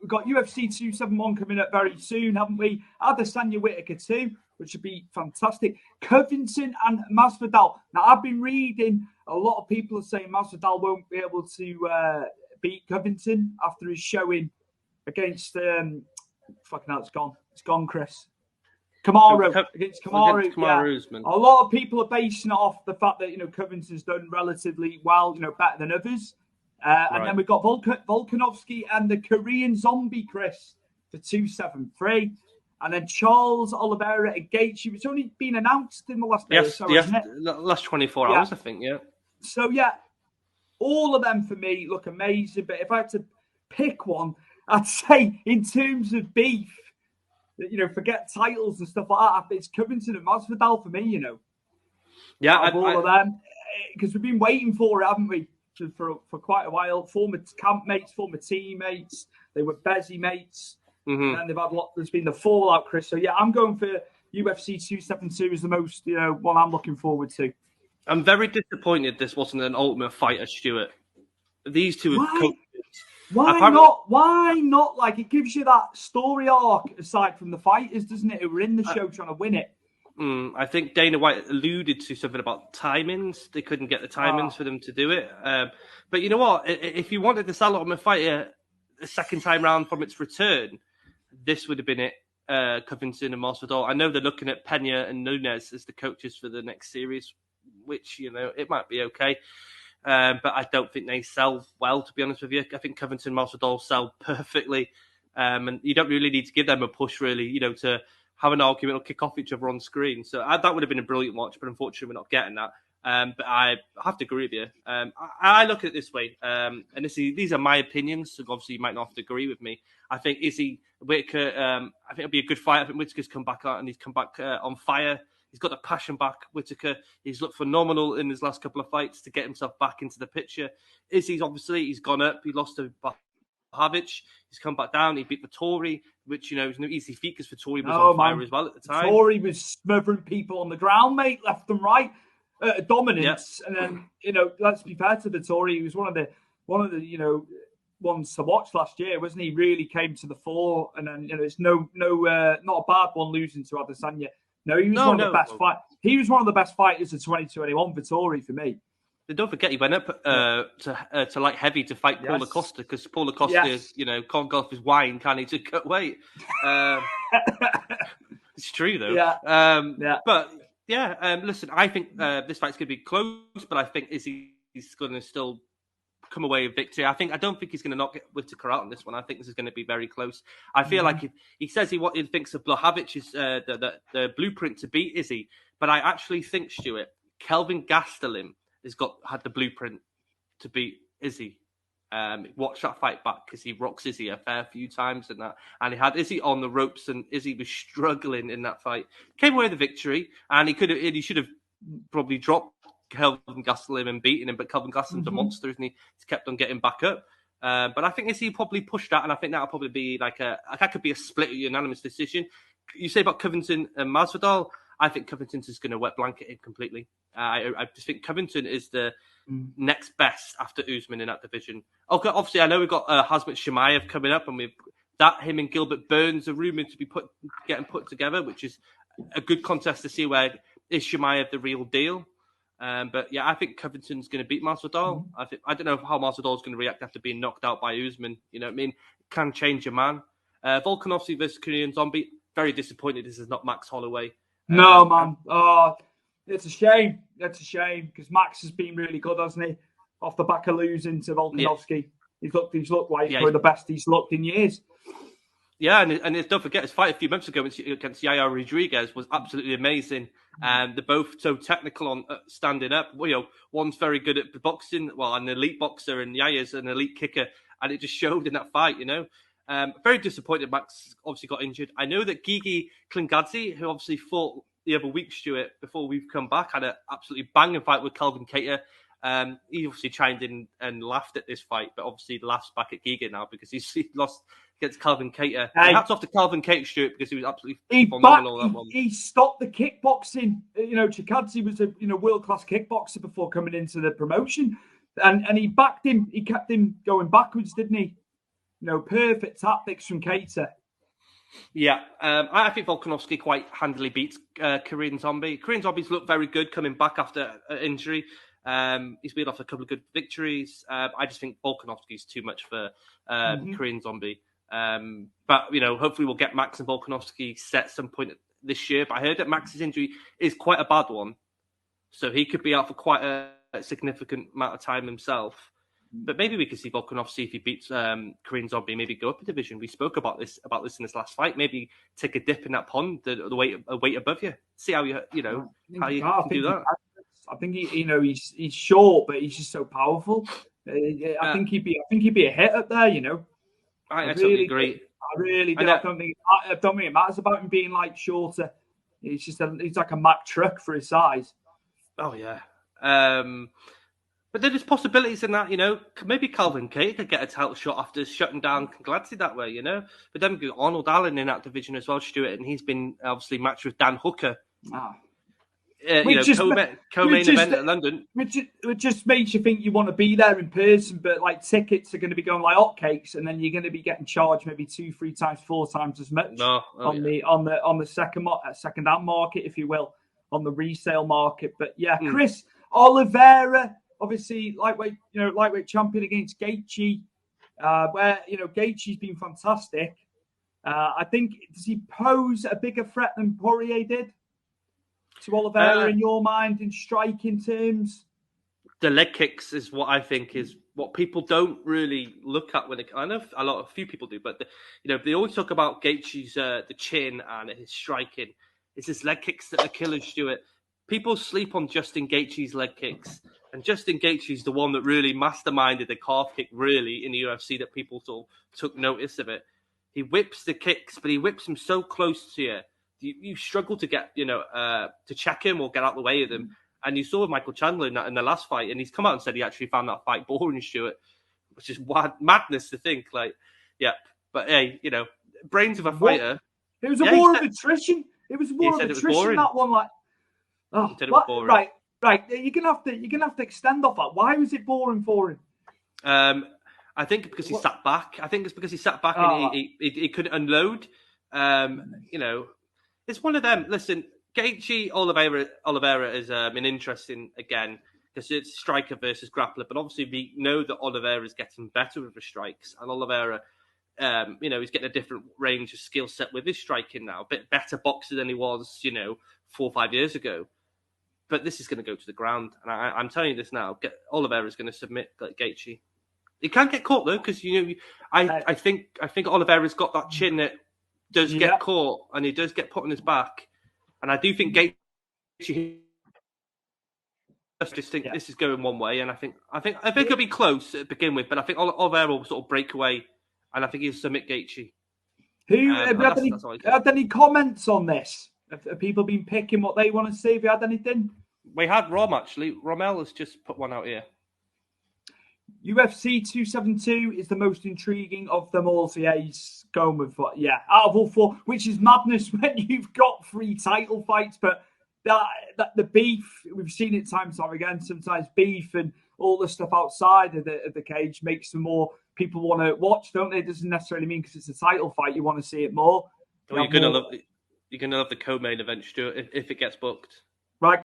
we've got UFC 271 coming up very soon, haven't we? Adesanya Whittaker 2, which would be fantastic. Covington and Masvidal. Now, I've been reading a lot of people are saying Masvidal won't be able to beat Covington after his showing against fucking hell, it's gone. It's gone, Chris. Kamaru against Kamaru. Yeah. A lot of people are basing it off the fact that, you know, Covington's done relatively well, you know, better than others. And then we've got Volkanovski and the Korean Zombie, Chris, for 273. And then Charles Oliveira and Gaethje. It's only been announced in the last day or so, isn't it? Last 24 hours, I think, yeah. So, yeah, all of them for me look amazing. But if I had to pick one, I'd say in terms of beef, you know, forget titles and stuff like that. It's Covington and Masvidal for me, you know. Yeah, all of them, because we've been waiting for it, haven't we, for quite a while. Former campmates, former teammates. They were busy mates, and they've had there's been the fallout, Chris. So yeah, I'm going for UFC 272 is the most, you know, one I'm looking forward to. I'm very disappointed this wasn't an Ultimate Fighter, Stuart. These two are coaches. Why not? Why not? Like, it gives you that story arc aside from the fighters, doesn't it? Who were in the show trying to win it. I think Dana White alluded to something about timings. They couldn't get the timings for them to do it. But you know what? If you wanted to sell Ultimate Fighter a second time round from its return, this would have been it. Covington and Masvidal. I know they're looking at Pena and Nunes as the coaches for the next series, which, you know, it might be okay. But I don't think they sell well, to be honest with you. I think Covington and Masvidal sell perfectly. And you don't really need to give them a push, really, you know, to have an argument or kick off each other on screen. So that would have been a brilliant watch, but unfortunately we're not getting that. But I have to agree with you. I look at it this way, and these are my opinions, so obviously you might not have to agree with me. I think Whittaker, I think it'll be a good fight. I think Whittaker's come back out and he's come back on fire. He's got the passion back, Whittaker. He's looked phenomenal in his last couple of fights to get himself back into the picture. He's gone up. He lost to Blachowicz. He's come back down. He beat Vettori, which, you know, was no easy feat because Vettori was on fire as well at the time. Vettori was smothering people on the ground, mate, left and right. Dominance. Yep. And then, you know, let's be fair to Vettori. He was one of the you know, ones to watch last year, wasn't he? Really came to the fore. And then, you know, it's not a bad one losing to Adesanya. No, he was one of the best fighters. He was one of the best fighters of 2021, Vettori, for me. And don't forget, he went up to light heavy to fight Paulo Costa, because Paulo Costa, you know, can't go off his wine, can he, to cut weight? It's true, though. But, listen, I think this fight's going to be close, but I think he's going to still come away with victory. I don't think he's going to knock Whittaker out on this one. I think this is going to be very close. I feel like if he says he thinks of Blachowicz is the blueprint to beat Izzy, but I actually think, Stuart, Kelvin Gastelum had the blueprint to beat Izzy. Watch that fight back, because he rocks Izzy a fair few times in that, and he had Izzy on the ropes, and Izzy was struggling in that fight. Came away with the victory, and he should have probably dropped Kelvin Gastelum and beaten him, but Kelvin Gastelum's a monster, isn't he? He's kept on getting back up. But I think Izzy probably pushed that, and I think that'll probably be that could be a split unanimous decision. You say about Covington and Masvidal, I think Covington's is going to wet blanket him completely. I just think Covington is the next best after Usman in that division. Okay, obviously, I know we've got Khamzat Chimaev coming up, and him and Gilbert Burns are rumoured to be getting put together, which is a good contest to see where is Chimaev the real deal. But yeah, I think Covington's going to beat Masvidal. I don't know how Masvidal's going to react after being knocked out by Usman. You know what I mean? Can change a man. Volkanovski versus Korean Zombie. Very disappointed this is not Max Holloway. No, man. It's a shame. It's a shame, because Max has been really good, hasn't he? Off the back of losing to Volkanovski. He's looked like one of the best he's looked in years. Yeah, and don't forget, his fight a few months ago against Yair Rodriguez was absolutely amazing. And they're both so technical on standing up. You know, one's very good at boxing, an elite boxer, and Yair's an elite kicker. And it just showed in that fight, you know. Very disappointed Max obviously got injured. I know that Gigi Klingadze, who obviously fought the other week, Stuart, before we've come back, had an absolutely banging fight with Calvin Kattar. He obviously chimed in and laughed at this fight, but obviously laughs back at Giga now because he lost against Calvin Kattar. Hats off to Calvin Kattar, Stuart, because he was absolutely phenomenal that one. He stopped the kickboxing. You know, Chikadze was a world-class kickboxer before coming into the promotion, and he backed him. He kept him going backwards, didn't he? perfect tactics from Gaethje. Yeah, I think Volkanovski quite handily beats Korean Zombie. Korean Zombie's looked very good coming back after an injury. He's been off a couple of good victories. I just think Volkanovski's too much for Korean Zombie. But, hopefully we'll get Max and Volkanovski set some point this year. But I heard that Max's injury is quite a bad one. So he could be out for quite a significant amount of time himself. But maybe we could see Volkanovski, if he beats Korean Zombie, maybe go up a division. We spoke about this in this last fight. Maybe take a dip in that pond, the weight above you. See how you can do that. I think he's short, but he's just so powerful. I think he'd be a hit up there. I totally agree. I really do. I don't think it matters about him being like shorter. He's like a Mack truck for his size. Oh yeah. But there's possibilities in that, maybe Calvin Kate could get a title shot after shutting down Gladzy that way, But then we got Arnold Allen in that division as well, Stuart, and he's been obviously matched with Dan Hooker. Co-main event at London. It just makes you think you want to be there in person, but like tickets are going to be going like hotcakes, and then you're going to be getting charged maybe 2, 3 times, 4 times as much on the second-hand market, if you will, on the resale market. But yeah, Chris Oliveira. Obviously, lightweight champion against Gaethje, where Gaethje's been fantastic. I think, does he pose a bigger threat than Poirier did to Oliveira in your mind in striking terms? The leg kicks is what I think is what people don't really look at when I know a few people do, but they always talk about Gaethje's the chin and his striking. It's his leg kicks that are killers, Stuart. People sleep on Justin Gaethje's leg kicks. And Justin Gaethje's the one that really masterminded the calf kick, really, in the UFC, that people sort of took notice of it. He whips the kicks, but he whips them so close to you. You struggle to get, to check him or get out of the way of them. And you saw Michael Chandler in the last fight, and he's come out and said he actually found that fight boring, Stuart, which is madness to think. But hey, brains of a fighter. It was a war of attrition. It was a war of attrition. That one, right. Right, you're gonna have to extend off that. Why was it boring for him? I think because he sat back. I think it's because he sat back and he couldn't unload. It's one of them. Listen, Gaethje Oliveira is an interesting again because it's striker versus grappler. But obviously we know that Oliveira is getting better with the strikes, and Oliveira, he's getting a different range of skill set with his striking now. A bit better boxer than he was, 4 or 5 years ago. But this is going to go to the ground, and I'm telling you this now. Oliveira is going to submit Gaethje. He can't get caught though, because I think Oliveira's got that chin that does get caught, and he does get put on his back. And I do think Gaethje. I just think this is going one way, and I think it'll be close to begin with, but I think Oliveira will sort of break away, and I think he'll submit Gaethje. Have any comments on this? Have people been picking what they want to see? Have you had anything? We had Rom, actually. Rommel has just put one out here. UFC 272 is the most intriguing of them all. So yeah, he's going with out of all 4, which is madness when you've got 3 title fights. But the beef, we've seen it time and time again. Sometimes beef and all the stuff outside of the cage makes them more people want to watch, don't they? It doesn't necessarily mean because it's a title fight you want to see it more. You're going to love the co-main event, Stuart, if it gets booked. Right.